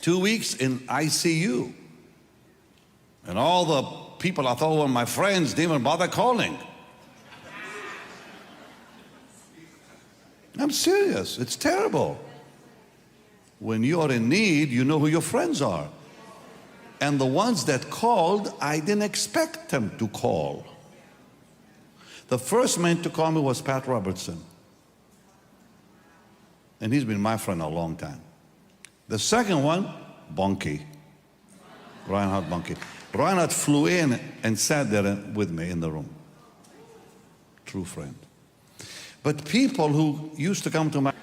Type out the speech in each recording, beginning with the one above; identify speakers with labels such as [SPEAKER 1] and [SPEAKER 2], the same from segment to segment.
[SPEAKER 1] 2 weeks in ICU. And all the people I thought were my friends didn't even bother calling. I'm serious. It's terrible. When you are in need, you know who your friends are. And the ones that called, I didn't expect them to call. The first man to call me was Pat Robertson. And he's been my friend a long time. The second one, Bonke. Reinhard Bonke. Reinhard flew in and sat there with me in the room. True friend. But people who used to come to my...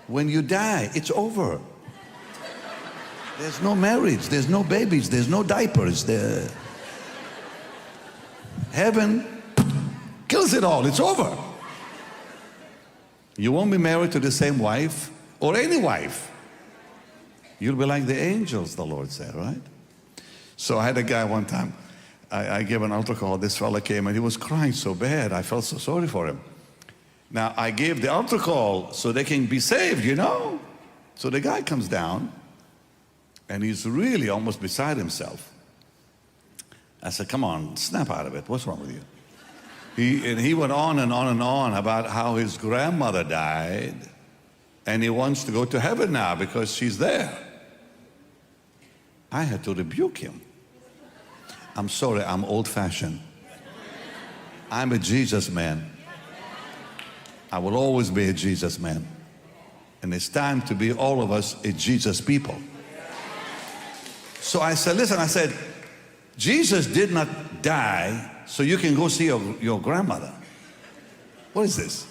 [SPEAKER 1] When you die, it's over. There's no marriage, there's no babies, there's no diapers. Heaven kills it all, it's over. You won't be married to the same wife or any wife. You'll be like the angels, the Lord said, right? So I had a guy one time, I gave an altar call, this fella came and he was crying so bad, I felt so sorry for him. Now I gave the altar call so they can be saved, you know? So the guy comes down and he's really almost beside himself. I said, come on, snap out of it, what's wrong with you? He went on and on and on about how his grandmother died and he wants to go to heaven now because she's there. I had to rebuke him. I'm sorry, I'm old-fashioned. I'm a Jesus man. I will always be a Jesus man. And it's time to be, all of us, a Jesus people. So I said, listen, I said, Jesus did not die so you can go see your grandmother. What is this?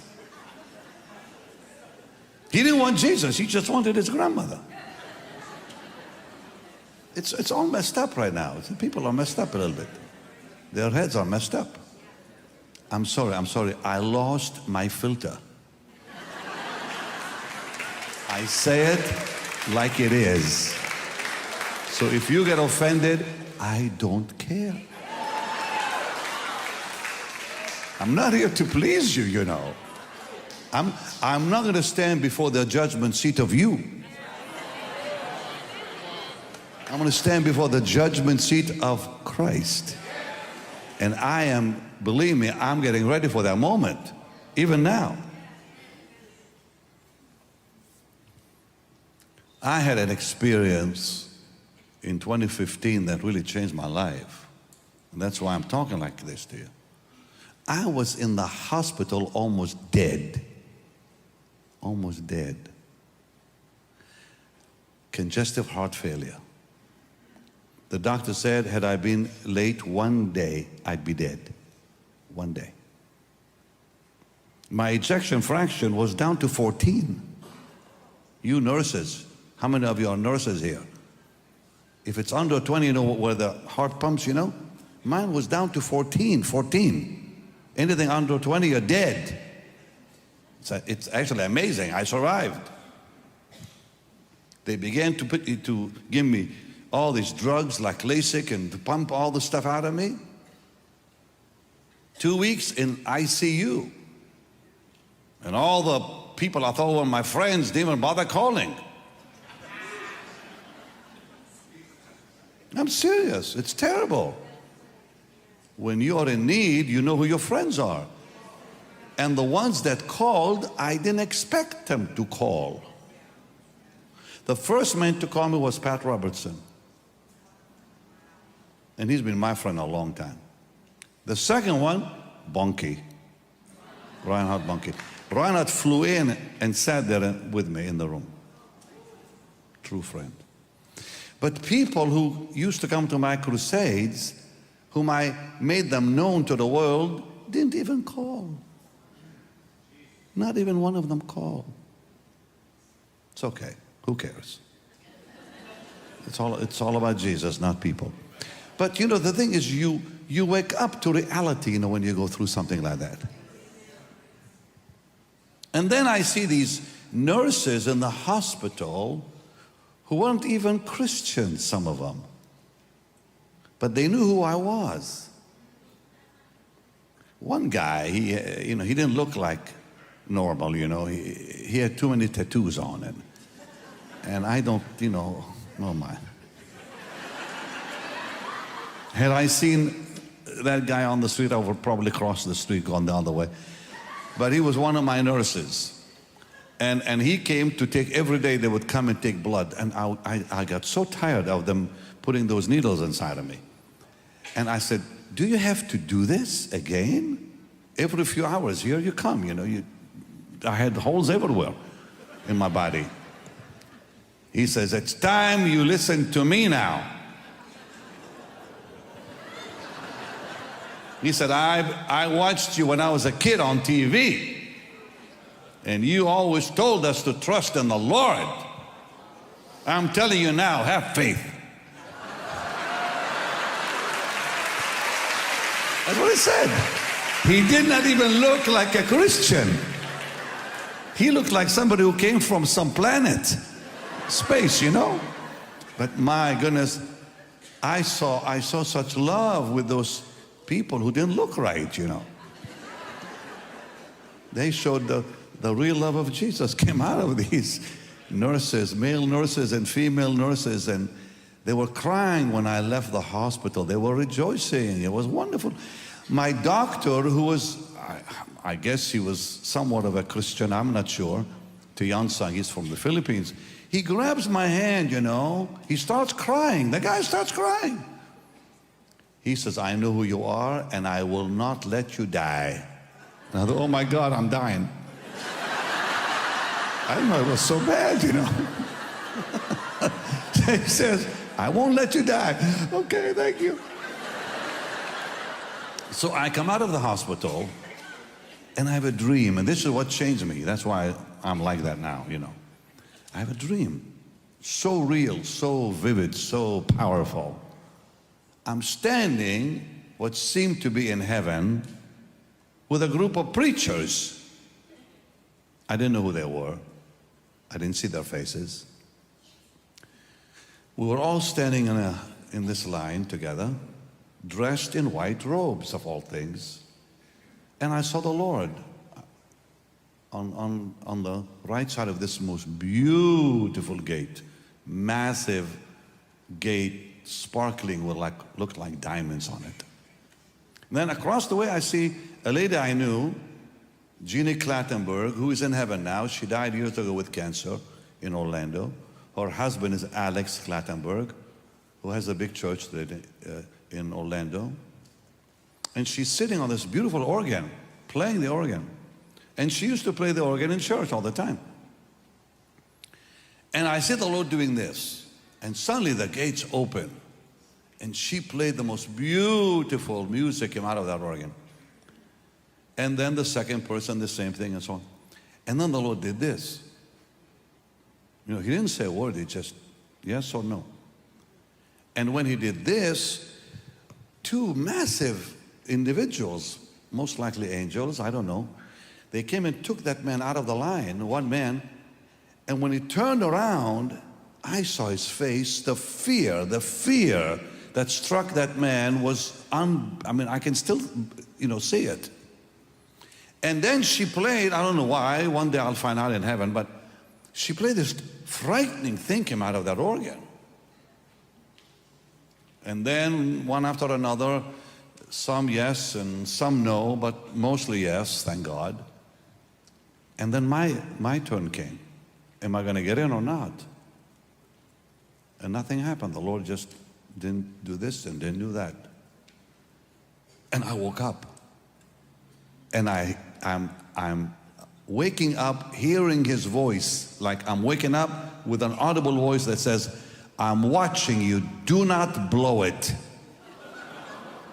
[SPEAKER 1] He didn't want Jesus, he just wanted his grandmother. It's all messed up right now. People are messed up a little bit. Their heads are messed up. I'm sorry, I lost my filter. I say it like it is. So if you get offended, I don't care. I'm not here to please you, you know. I'm not going to stand before the judgment seat of you. I'm going to stand before the judgment seat of Christ. And I am, believe me, I'm getting ready for that moment, even now. I had an experience in 2015 that really changed my life. And that's why I'm talking like this to you. I was in the hospital almost dead. Almost dead. Congestive heart failure. The doctor said, had I been late one day, I'd be dead. One day. My ejection fraction was down to 14. You nurses, how many of you are nurses here? If it's under 20, you know where the heart pumps, you know? Mine was down to 14. Anything under 20, you're dead. It's actually amazing. I survived. They began to give me all these drugs like LASIK and to pump all the stuff out of me. 2 weeks in ICU. And all the people I thought were my friends didn't even bother calling. I'm serious, it's terrible. When you are in need, you know who your friends are. And the ones that called, I didn't expect them to call. The first man to call me was Pat Robertson. And he's been my friend a long time. The second one, Bonke. Reinhard Bonke. Reinhard flew in and sat there with me in the room. True friend. But people who used to come to my crusades, whom I made them known to the world, didn't even call. Not even one of them called. It's okay. Who cares? It's all about Jesus, not people. But you know, the thing is, you wake up to reality, you know, when you go through something like that. And then I see these nurses in the hospital who weren't even Christians, some of them. But they knew who I was. One guy, he didn't look like normal, you know. He had too many tattoos on him. And I don't, you know, Oh my. Had I seen that guy on the street, I would probably cross the street, gone the other way. But he was one of my nurses. And he came to take, every day they would come and take blood. And I got so tired of them putting those needles inside of me. And I said, do you have to do this again? Every few hours, here you come, you know. I had holes everywhere in my body. He says, it's time you listen to me now. He said, I watched you when I was a kid on TV. And you always told us to trust in the Lord. I'm telling you now, have faith. That's what he said. He did not even look like a Christian. He looked like somebody who came from some planet, space, you know. But my goodness, I saw such love with those people who didn't look right, you know. They showed the real love of Jesus came out of these nurses, male nurses and female nurses, and they were crying when I left the hospital. They were rejoicing. It was wonderful. My doctor, who was, I guess he was somewhat of a Christian, I'm not sure, to Yansang, he's from the Philippines. He grabs my hand, you know. He starts crying. The guy starts crying. He says, I know who you are, and I will not let you die. And I thought, oh my God, I'm dying. I didn't know it was so bad, you know. He says, I won't let you die. Okay, thank you. So I come out of the hospital, and I have a dream, and this is what changed me. That's why I'm like that now, you know. I have a dream, so real, so vivid, so powerful. I'm standing, what seemed to be in heaven, with a group of preachers. I didn't know who they were. I didn't see their faces. We were all standing in this line together, dressed in white robes of all things. And I saw the Lord on the right side of this most beautiful gate, massive gate, sparkling with looked like diamonds on it. And then across the way I see a lady I knew, Jeannie Clattenburg, who is in heaven now. She died years ago with cancer in Orlando. Her husband is Alex Clattenburg, who has a big church in Orlando. And she's sitting on this beautiful organ, playing the organ. And she used to play the organ in church all the time. And I see the Lord doing this. And suddenly the gates open. And she played the most beautiful music came out of that organ. And then the second person, the same thing, and so on. And then the Lord did this. You know, he didn't say a word, he just, yes or no. And when he did this, two massive individuals, most likely angels, I don't know, they came and took that man out of the line, one man, and when he turned around, I saw his face, the fear that struck that man was, I mean, I can still, you know, see it. And then she played, I don't know why, one day I'll find out in heaven, but she played this frightening thing came out of that organ. And then one after another, some yes and some no, but mostly yes, thank God. And then my turn came. Am I going to get in or not? And nothing happened. The Lord just didn't do this and didn't do that. And I woke up. And I'm waking up hearing his voice, like I'm waking up with an audible voice that says, I'm watching you, do not blow it.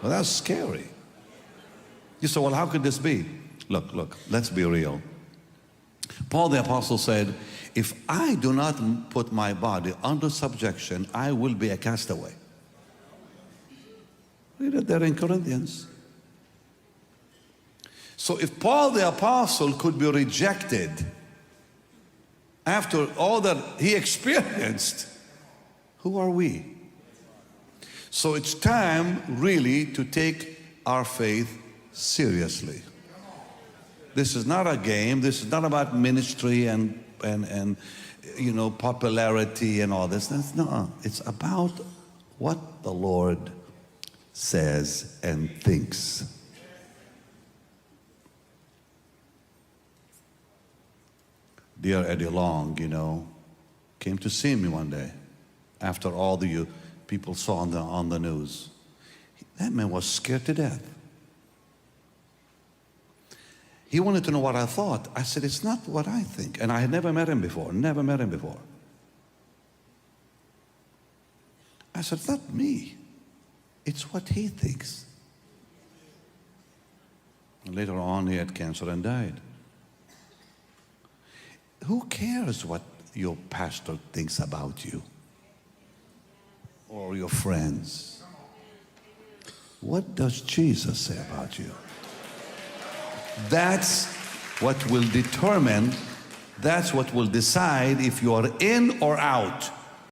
[SPEAKER 1] Well, that's scary. You say, well, how could this be? Look, let's be real. Paul the Apostle said, if I do not put my body under subjection, I will be a castaway. Read it there in Corinthians. So if Paul the Apostle could be rejected after all that he experienced, who are we? So it's time really to take our faith seriously. This is not a game. This is not about ministry and popularity and all this. No, it's about what the Lord says and thinks. Dear Eddie Long, came to see me one day after all the people saw on the news. That man was scared to death. He wanted to know what I thought. I said, it's not what I think. And I had never met him before. I said, it's not me. It's what he thinks. And later on, he had cancer and died. Who cares what your pastor thinks about you? Or your friends? What does Jesus say about you? That's what will decide if you are in or out.